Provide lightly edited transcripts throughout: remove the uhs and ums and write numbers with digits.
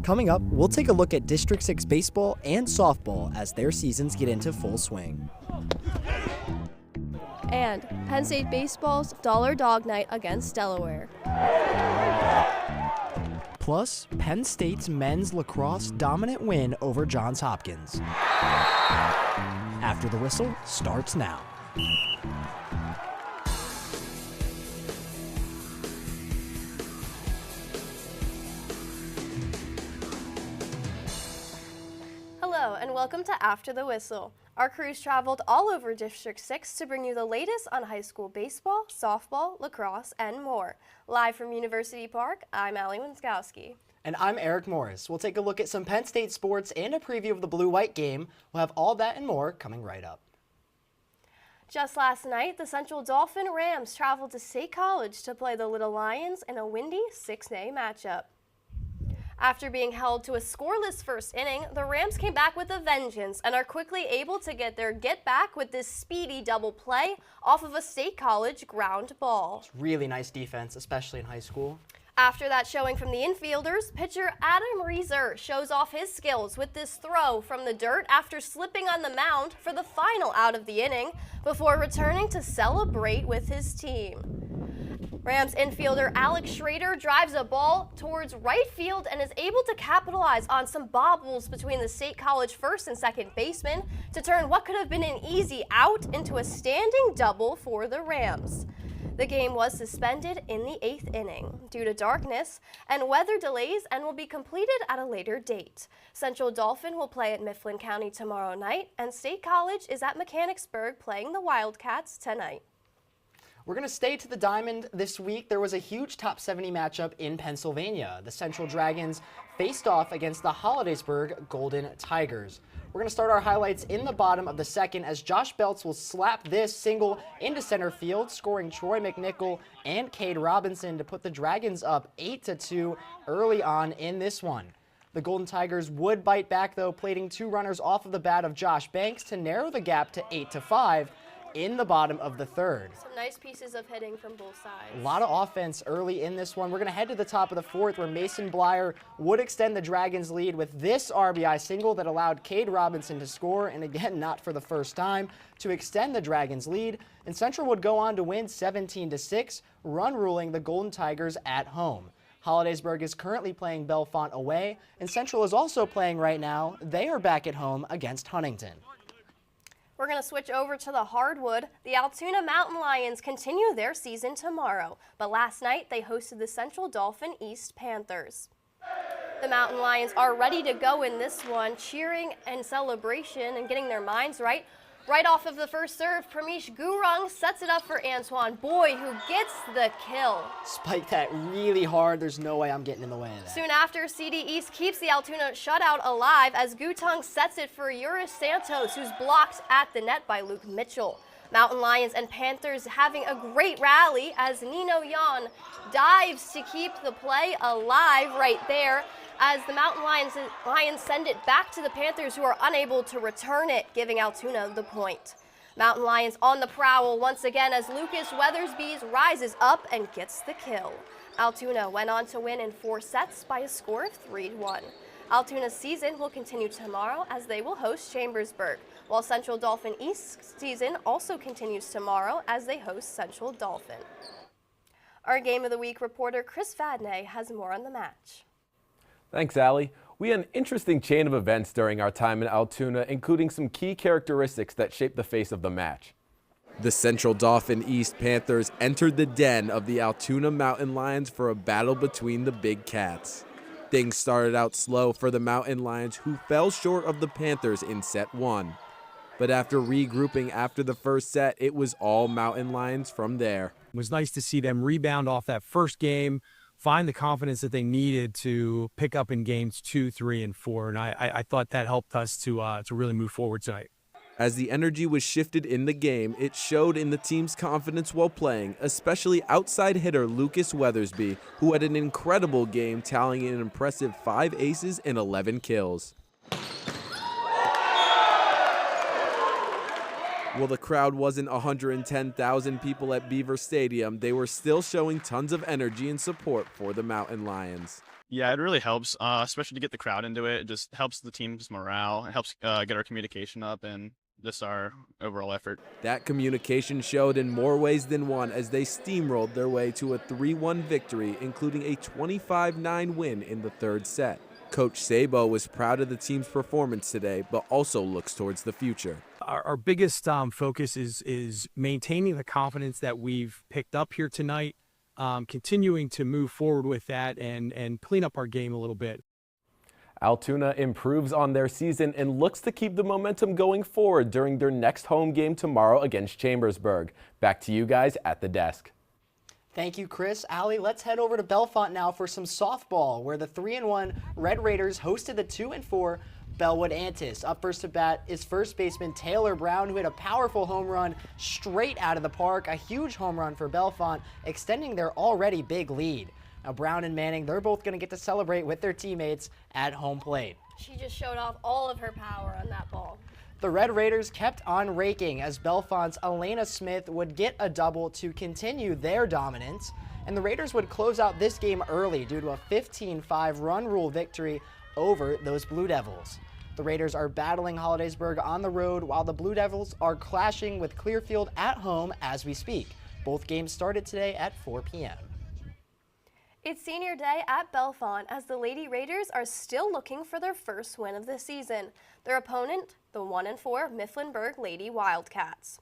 Coming up, we'll take a look at District 6 baseball and softball as their seasons get into full swing. And Penn State baseball's Dollar Dog Night against Delaware. Plus, Penn State's men's lacrosse dominant win over Johns Hopkins. After the Whistle starts now. Hello and welcome to After the Whistle. Our crews traveled all over District 6 to bring you the latest on high school baseball, softball, lacrosse, and more. Live from University Park, I'm Allie Winskowski. And I'm Eric Morris. We'll take a look at some Penn State sports and a preview of the blue-white game. We'll have all that and more coming right up. Just last night, the Central Dauphin Rams traveled to State College to play the Little Lions in a windy 6A matchup. After being held to a scoreless first inning, the Rams came back with a vengeance and are quickly able to get their get-back with this speedy double play off of a State College ground ball. It's really nice defense, especially in high school. After that showing from the infielders, pitcher Adam Reeser shows off his skills with this throw from the dirt after slipping on the mound for the final out of the inning before returning to celebrate with his team. Rams infielder Alex Schrader drives a ball towards right field and is able to capitalize on some bobbles between the State College first and second baseman to turn what could have been an easy out into a standing double for the Rams. The game was suspended in the 8th inning due to darkness and weather delays and will be completed at a later date. Central Dauphin will play at Mifflin County tomorrow night, and State College is at Mechanicsburg playing the Wildcats tonight. We're going to stay to the diamond this week. There was a huge top 70 matchup in Pennsylvania. The Central Dragons faced off against the Hollidaysburg Golden Tigers. We're going to start our highlights in the bottom of the second as Josh Belts will slap this single into center field, scoring Troy McNichol and Cade Robinson to put the Dragons up 8-2 early on in this one. The Golden Tigers would bite back, though, plating two runners off of the bat of Josh Banks to narrow the gap to 8-5. In the bottom of the third. Some nice pieces of hitting from both sides. A lot of offense early in this one. We're going to head to the top of the fourth where Mason Blyer would extend the Dragons' lead with this RBI single that allowed Cade Robinson to score, and again, not for the first time, to extend the Dragons' lead. And Central would go on to win 17-6, run ruling the Golden Tigers at home. Hollidaysburg is currently playing Bellefonte away, and Central is also playing right now. They are back at home against Huntington. We're going to switch over to the hardwood. The Altoona Mountain Lions continue their season tomorrow, but last night they hosted the Central Dauphin East Panthers. The Mountain Lions are ready to go in this one, cheering and celebration and getting their minds right. Right off of the first serve, Pramesh Gurung sets it up for Antoine Boyd, who gets the kill. Spike that really hard. There's no way I'm getting in the way of that. Soon after, CD East keeps the Altoona shutout alive as Gutung sets it for Yuris Santos, who's blocked at the net by Luke Mitchell. Mountain Lions and Panthers having a great rally as Nino Yan dives to keep the play alive right there, as the Mountain Lions send it back to the Panthers, who are unable to return it, giving Altoona the point. Mountain Lions on the prowl once again as Lucas Weathersby rises up and gets the kill. Altoona went on to win in 4 sets by a score of 3-1. Altoona's season will continue tomorrow as they will host Chambersburg, while Central Dauphin East's season also continues tomorrow as they host Central Dauphin. Our Game of the Week reporter Chris Vadney has more on the match. Thanks, Allie. We had an interesting chain of events during our time in Altoona, including some key characteristics that shaped the face of the match. The Central Dauphin East Panthers entered the den of the Altoona Mountain Lions for a battle between the Big Cats. Things started out slow for the Mountain Lions, who fell short of the Panthers in set 1. But after regrouping after the first set, it was all Mountain Lions from there. It was nice to see them rebound off that first game, find the confidence that they needed to pick up in games 2, 3, and 4. And I thought that helped us to really move forward tonight. As the energy was shifted in the game, it showed in the team's confidence while playing, especially outside hitter Lucas Weathersby, who had an incredible game, tallying an impressive 5 aces and 11 kills. While the crowd wasn't 110,000 people at Beaver Stadium, they were still showing tons of energy and support for the Mountain Lions. Yeah, it really helps, especially to get the crowd into it. It just helps the team's morale. It helps get our communication up and just our overall effort. That communication showed in more ways than one as they steamrolled their way to a 3-1 victory, including a 25-9 win in the third set. Coach Sabo was proud of the team's performance today, but also looks towards the future. Our biggest focus is maintaining the confidence that we've picked up here tonight, continuing to move forward with that and clean up our game a little bit. Altoona improves on their season and looks to keep the momentum going forward during their next home game tomorrow against Chambersburg. Back to you guys at the desk. Thank you, Chris. Allie, let's head over to Bellefonte now for some softball, where the 3-1 Red Raiders hosted the 2-4 Bellwood-Antis. Up first to bat is first baseman Taylor Brown, who hit a powerful home run straight out of the park. A huge home run for Bellefonte, extending their already big lead. Now, Brown and Manning, they're both going to get to celebrate with their teammates at home plate. She just showed off all of her power on that ball. The Red Raiders kept on raking as Bellefonte's Elena Smith would get a double to continue their dominance, and the Raiders would close out this game early due to a 15-5 run rule victory over those Blue Devils. The Raiders are battling Hollidaysburg on the road, while the Blue Devils are clashing with Clearfield at home as we speak. Both games started today at 4 p.m. It's senior day at Bellefonte as the Lady Raiders are still looking for their first win of the season. Their opponent, the 1-4 Mifflinburg Lady Wildcats.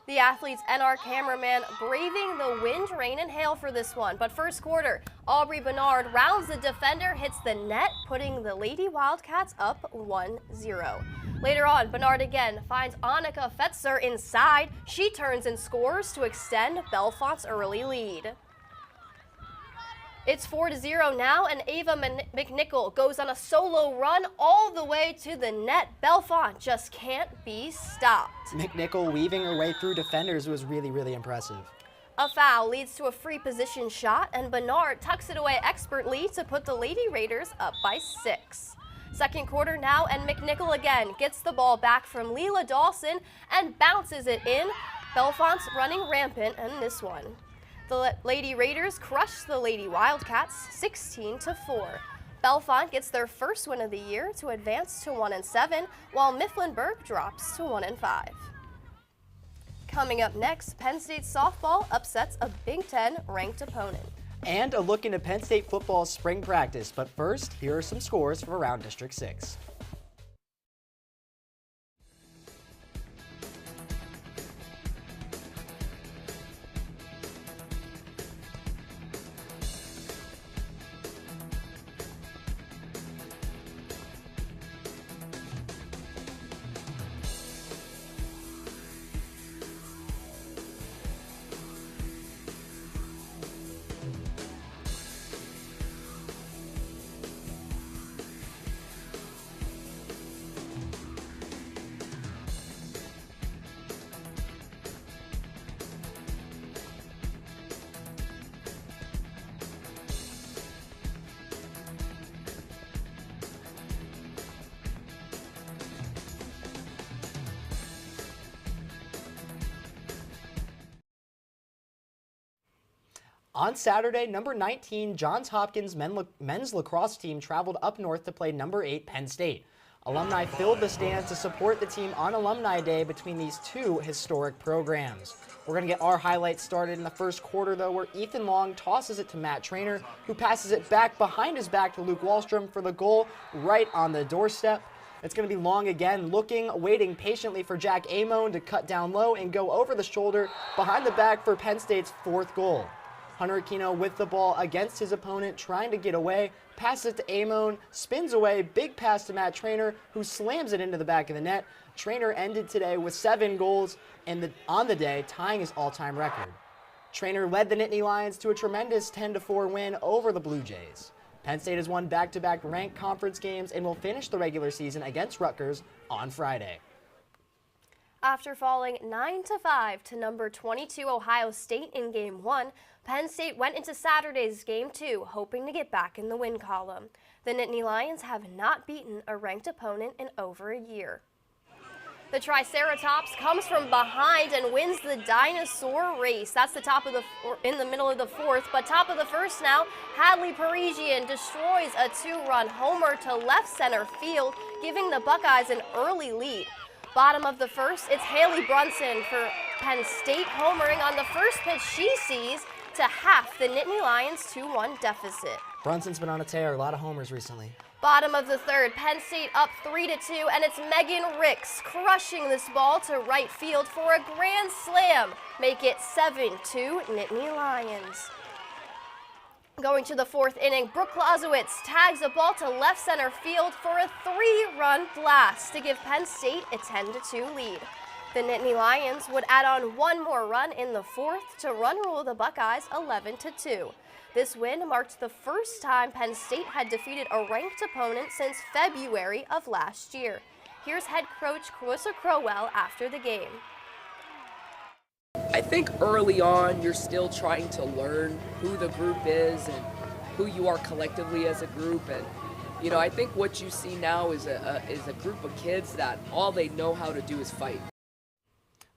The athletes and our cameraman braving the wind, rain, and hail for this one. But first quarter, Aubrey Bernard rounds the defender, hits the net, putting the Lady Wildcats up 1-0. Later on, Bernard again finds Annika Fetzer inside. She turns and scores to extend Bellefonte's early lead. It's 4-0 now, and Ava McNichol goes on a solo run all the way to the net. Bellefonte just can't be stopped. McNichol weaving her way through defenders was really, really impressive. A foul leads to a free position shot, and Bernard tucks it away expertly to put the Lady Raiders up by 6. Second quarter now, and McNichol again gets the ball back from Leela Dawson and bounces it in. Bellefonte's running rampant in this one. The Lady Raiders crush the Lady Wildcats 16-4. Bellefonte gets their first win of the year to advance to 1-7, while Mifflinburg drops to 1-5. Coming up next, Penn State softball upsets a Big Ten ranked opponent. And a look into Penn State football's spring practice. But first, here are some scores from around District 6. On Saturday, number 19 Johns Hopkins men's lacrosse team traveled up north to play number 8 Penn State. Alumni filled the stands to support the team on Alumni Day between these two historic programs. We're going to get our highlights started in the first quarter, though, where Ethan Long tosses it to Matt Trainer, who passes it back behind his back to Luke Wallstrom for the goal right on the doorstep. It's going to be Long again, waiting patiently for Jack Amon to cut down low and go over the shoulder behind the back for Penn State's 4th goal. Hunter Aquino with the ball against his opponent, trying to get away, passes it to Amon, spins away, big pass to Matt Trainer, who slams it into the back of the net. Trainer ended today with 7 goals on the day, tying his all-time record. Trainer led the Nittany Lions to a tremendous 10-4 win over the Blue Jays. Penn State has won back-to-back ranked conference games and will finish the regular season against Rutgers on Friday. After falling 9-5 to number 22 Ohio State in Game 1, Penn State went into Saturday's Game 2, hoping to get back in the win column. The Nittany Lions have not beaten a ranked opponent in over a year. The Triceratops comes from behind and wins the dinosaur race. That's the top of in the middle of the fourth, but top of the first now, Hadley Parisian destroys a 2-run homer to left center field, giving the Buckeyes an early lead. Bottom of the first, it's Haley Brunson for Penn State homering on the first pitch she sees to half the Nittany Lions' 2-1 deficit. Brunson's been on a tear, a lot of homers recently. Bottom of the third, Penn State up 3-2, and it's Megan Ricks crushing this ball to right field for a grand slam. Make it 7-2 Nittany Lions. Going to the fourth inning, Brooke Clausewitz tags a ball to left center field for a 3-run blast to give Penn State a 10-2 lead. The Nittany Lions would add on one more run in the fourth to run rule the Buckeyes 11-2. This win marked the first time Penn State had defeated a ranked opponent since February of last year. Here's head coach Clarissa Crowell after the game. I think early on you're still trying to learn who the group is and who you are collectively as a group. And you know, I think what you see now is a group of kids that all they know how to do is fight.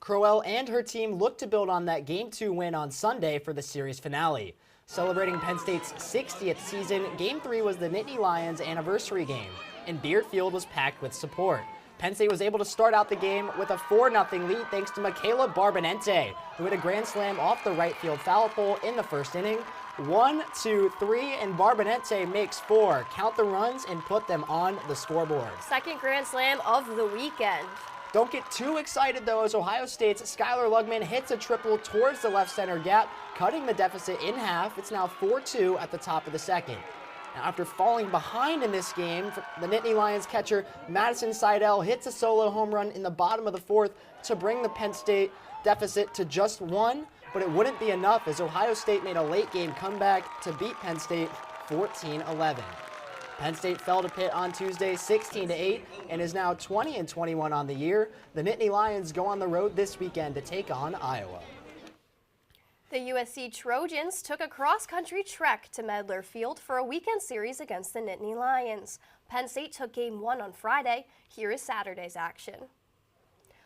Crowell and her team look to build on that Game 2 win on Sunday for the series finale. Celebrating Penn State's 60th season, Game 3 was the Nittany Lions' anniversary game, and Beard Field was packed with support. Penn State was able to start out the game with a 4-0 lead thanks to Michaela Barbonente, who hit a grand slam off the right field foul pole in the first inning. 1, 2, 3, and Barbonente makes 4. Count the runs and put them on the scoreboard. Second grand slam of the weekend. Don't get too excited, though, as Ohio State's Skylar Lugman hits a triple towards the left center gap, cutting the deficit in half. It's now 4-2 at the top of the second. Now, after falling behind in this game, the Nittany Lions catcher Madison Seidel hits a solo home run in the bottom of the fourth to bring the Penn State deficit to just 1, but it wouldn't be enough as Ohio State made a late game comeback to beat Penn State 14-11. Penn State fell to Pitt on Tuesday 16-8 and is now 20-21 on the year. The Nittany Lions go on the road this weekend to take on Iowa. The USC Trojans took a cross-country trek to Medler Field for a weekend series against the Nittany Lions. Penn State took Game 1 on Friday. Here is Saturday's action.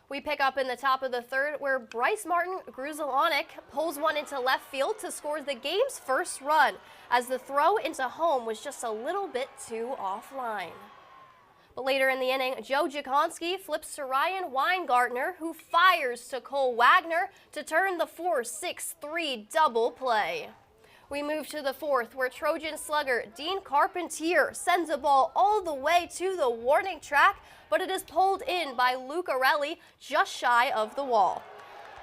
We pick up in the top of the third where Bryce Martin Gruzelanek pulls one into left field to score the game's first run, as the throw into home was just a little bit too offline. But later in the inning, Joe Jakonski flips to Ryan Weingartner, who fires to Cole Wagner to turn the 4-6-3 double play. We move to the fourth, where Trojan slugger Dean Carpentier sends a ball all the way to the warning track, but it is pulled in by Luke Arelli just shy of the wall.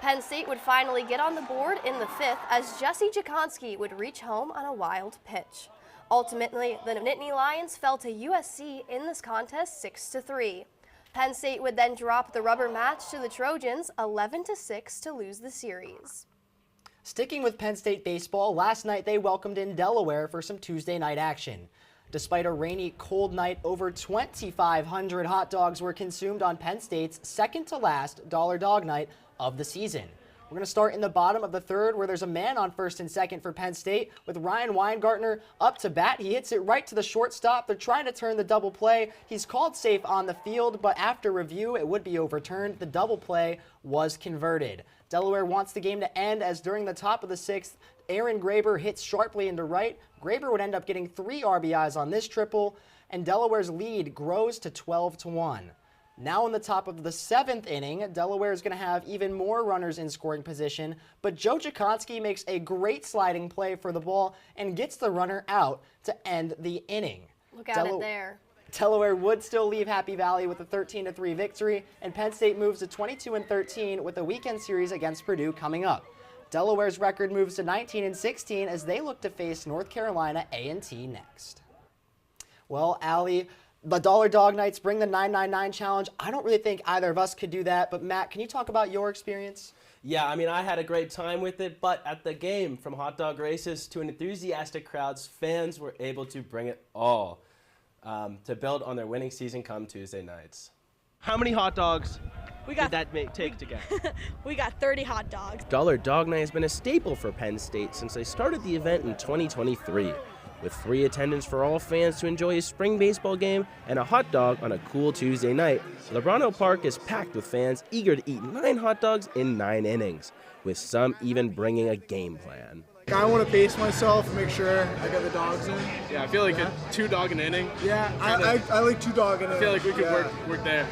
Penn State would finally get on the board in the fifth as Jesse Jakonski would reach home on a wild pitch. Ultimately, the Nittany Lions fell to USC in this contest 6-3. Penn State would then drop the rubber match to the Trojans 11-6 to lose the series. Sticking with Penn State baseball, last night they welcomed in Delaware for some Tuesday night action. Despite a rainy, cold night, over 2,500 hot dogs were consumed on Penn State's second-to-last Dollar Dog Night of the season. We're going to start in the bottom of the third, where there's a man on first and second for Penn State with Ryan Weingartner up to bat. He hits it right to the shortstop. They're trying to turn the double play. He's called safe on the field, but after review, it would be overturned. The double play was converted. Delaware wants the game to end as during the top of the sixth, Aaron Graber hits sharply into right. Graber would end up getting 3 RBIs on this triple, and Delaware's lead grows to 12-1. Now in the top of the seventh inning, Delaware is going to have even more runners in scoring position, but Joe Jakonski makes a great sliding play for the ball and gets the runner out to end the inning. Look at it there. Delaware would still leave Happy Valley with a 13-3 victory, and Penn State moves to 22-13 with a weekend series against Purdue coming up. Delaware's record moves to 19-16 as they look to face North Carolina A&T next. Well, Allie, the Dollar Dog Nights bring the 999 challenge. I don't really think either of us could do that, but Matt, can you talk about your experience? Yeah, I mean, I had a great time with it, but at the game, from hot dog races to enthusiastic crowds, fans were able to bring it all to build on their winning season come Tuesday nights. How many hot dogs did that take to get? We got 30 hot dogs. Dollar Dog Night has been a staple for Penn State since they started the event in 2023. with free attendance for all fans to enjoy a spring baseball game and a hot dog on a cool Tuesday night. Lebrano Park is packed with fans eager to eat 9 hot dogs in 9 innings, with some even bringing a game plan. I want to pace myself and make sure I got the dogs in. Yeah, I feel like a 2-dog an inning. Yeah, I like 2-dog in it. I feel like we could work there.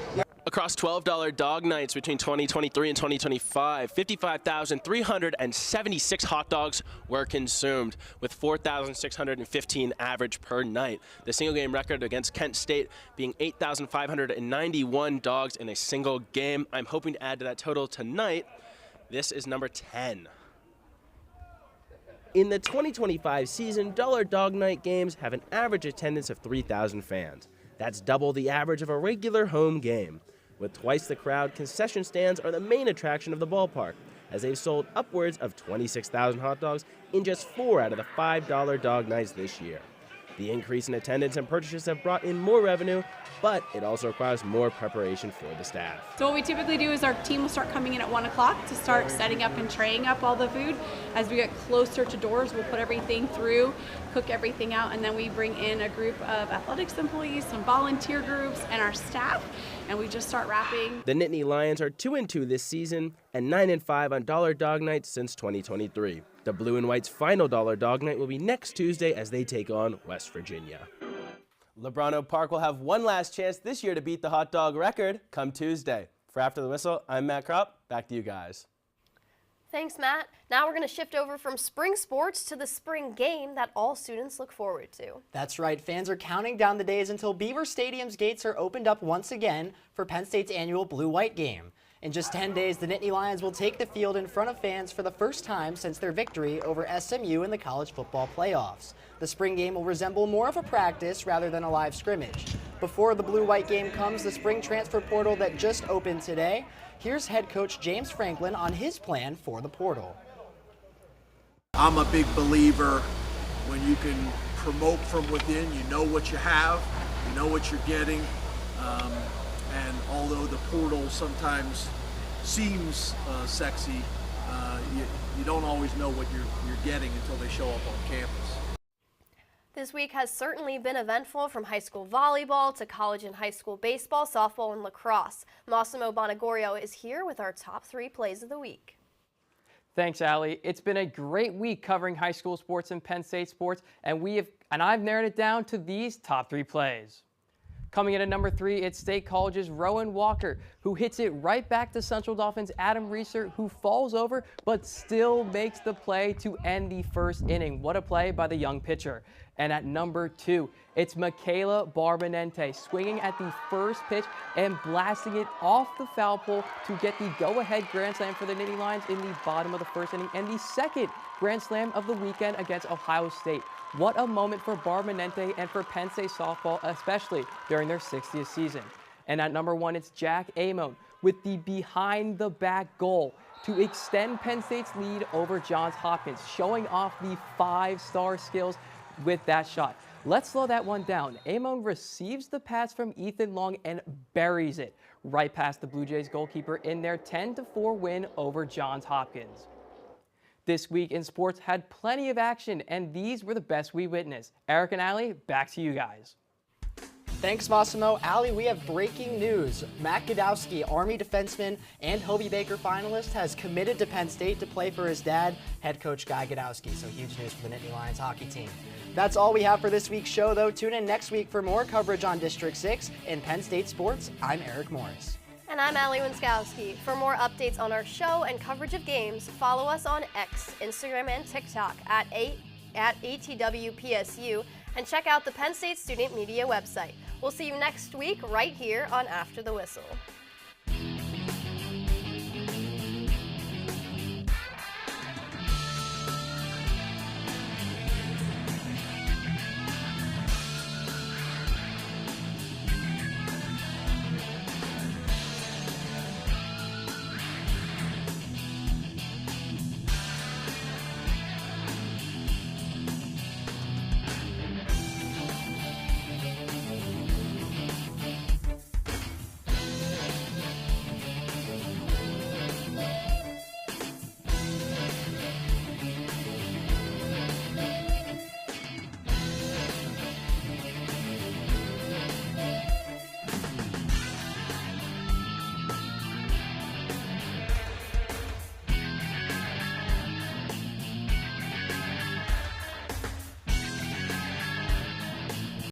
Across $12 dog nights between 2023 and 2025, 55,376 hot dogs were consumed, with 4,615 average per night. The single game record against Kent State being 8,591 dogs in a single game. I'm hoping to add to that total tonight. This is number 10. In the 2025 season, Dollar Dog Night games have an average attendance of 3,000 fans. That's double the average of a regular home game. With twice the crowd, concession stands are the main attraction of the ballpark, as they've sold upwards of 26,000 hot dogs in just 4 out of the $5 dog nights this year. The increase in attendance and purchases have brought in more revenue, but it also requires more preparation for the staff. So what we typically do is our team will start coming in at 1 o'clock to start setting up and traying up all the food. As we get closer to doors, we'll put everything through, cook everything out, and then we bring in a group of athletics employees, some volunteer groups, and our staff, and we just start wrapping. The Nittany Lions are 2-2 this season and 9-5 on Dollar Dog Nights since 2023. The Blue and White's final Dollar Dog Night will be next Tuesday as they take on West Virginia. Lebrano Park will have one last chance this year to beat the hot dog record come Tuesday. For After the Whistle, I'm Matt Kropp. Back to you guys. Thanks, Matt. Now we're going to shift over from spring sports to the spring game that all students look forward to. That's right. Fans are counting down the days until Beaver Stadium's gates are opened up once again for Penn State's annual Blue-White game. In just 10 days, the Nittany Lions will take the field in front of fans for the first time since their victory over SMU in the college football playoffs. The spring game will resemble more of a practice rather than a live scrimmage. Before the Blue-White game comes the spring transfer portal that just opened today. Here's head coach James Franklin on his plan for the portal. I'm a big believer when you can promote from within. You know what you have, you know what you're getting. And although the portal sometimes seems sexy, you don't always know what you're getting until they show up on campus. This week has certainly been eventful, from high school volleyball to college and high school baseball, softball, and lacrosse. Massimo Bonagorio is here with our top 3 plays of the week. Thanks, Allie. It's been a great week covering high school sports and Penn State sports, and I've narrowed it down to these top 3 plays. Coming in at number 3, it's State College's Rowan Walker, who hits it right back to Central Dauphin's Adam Reeser, who falls over but still makes the play to end the first inning. What a play by the young pitcher. And at number 2, it's Michaela Barbanente swinging at the first pitch and blasting it off the foul pole to get the go-ahead grand slam for the Nittany Lions in the bottom of the first inning, and the second grand slam of the weekend against Ohio State. What a moment for Barbanente and for Penn State softball, especially during their 60th season. And at number 1, it's Jack Amon with the behind-the-back goal to extend Penn State's lead over Johns Hopkins, showing off the 5-star skills with that shot. Let's slow that one down. Amon receives the pass from Ethan Long and buries it right past the Blue Jays goalkeeper in their 10-4 win over Johns Hopkins. This week in sports had plenty of action, and these were the best we witnessed. Eric and Allie, back to you guys. Thanks, Massimo. Allie, we have breaking news. Matt Godowski, Army defenseman and Hobie Baker finalist, has committed to Penn State to play for his dad, head coach Guy Godowski. So huge news for the Nittany Lions hockey team. That's all we have for this week's show, though. Tune in next week for more coverage on District 6 in Penn State sports. I'm Eric Morris. And I'm Allie Winskowski. For more updates on our show and coverage of games, follow us on X, Instagram, and TikTok at ATWPSU, and check out the Penn State Student Media website. We'll see you next week right here on After the Whistle.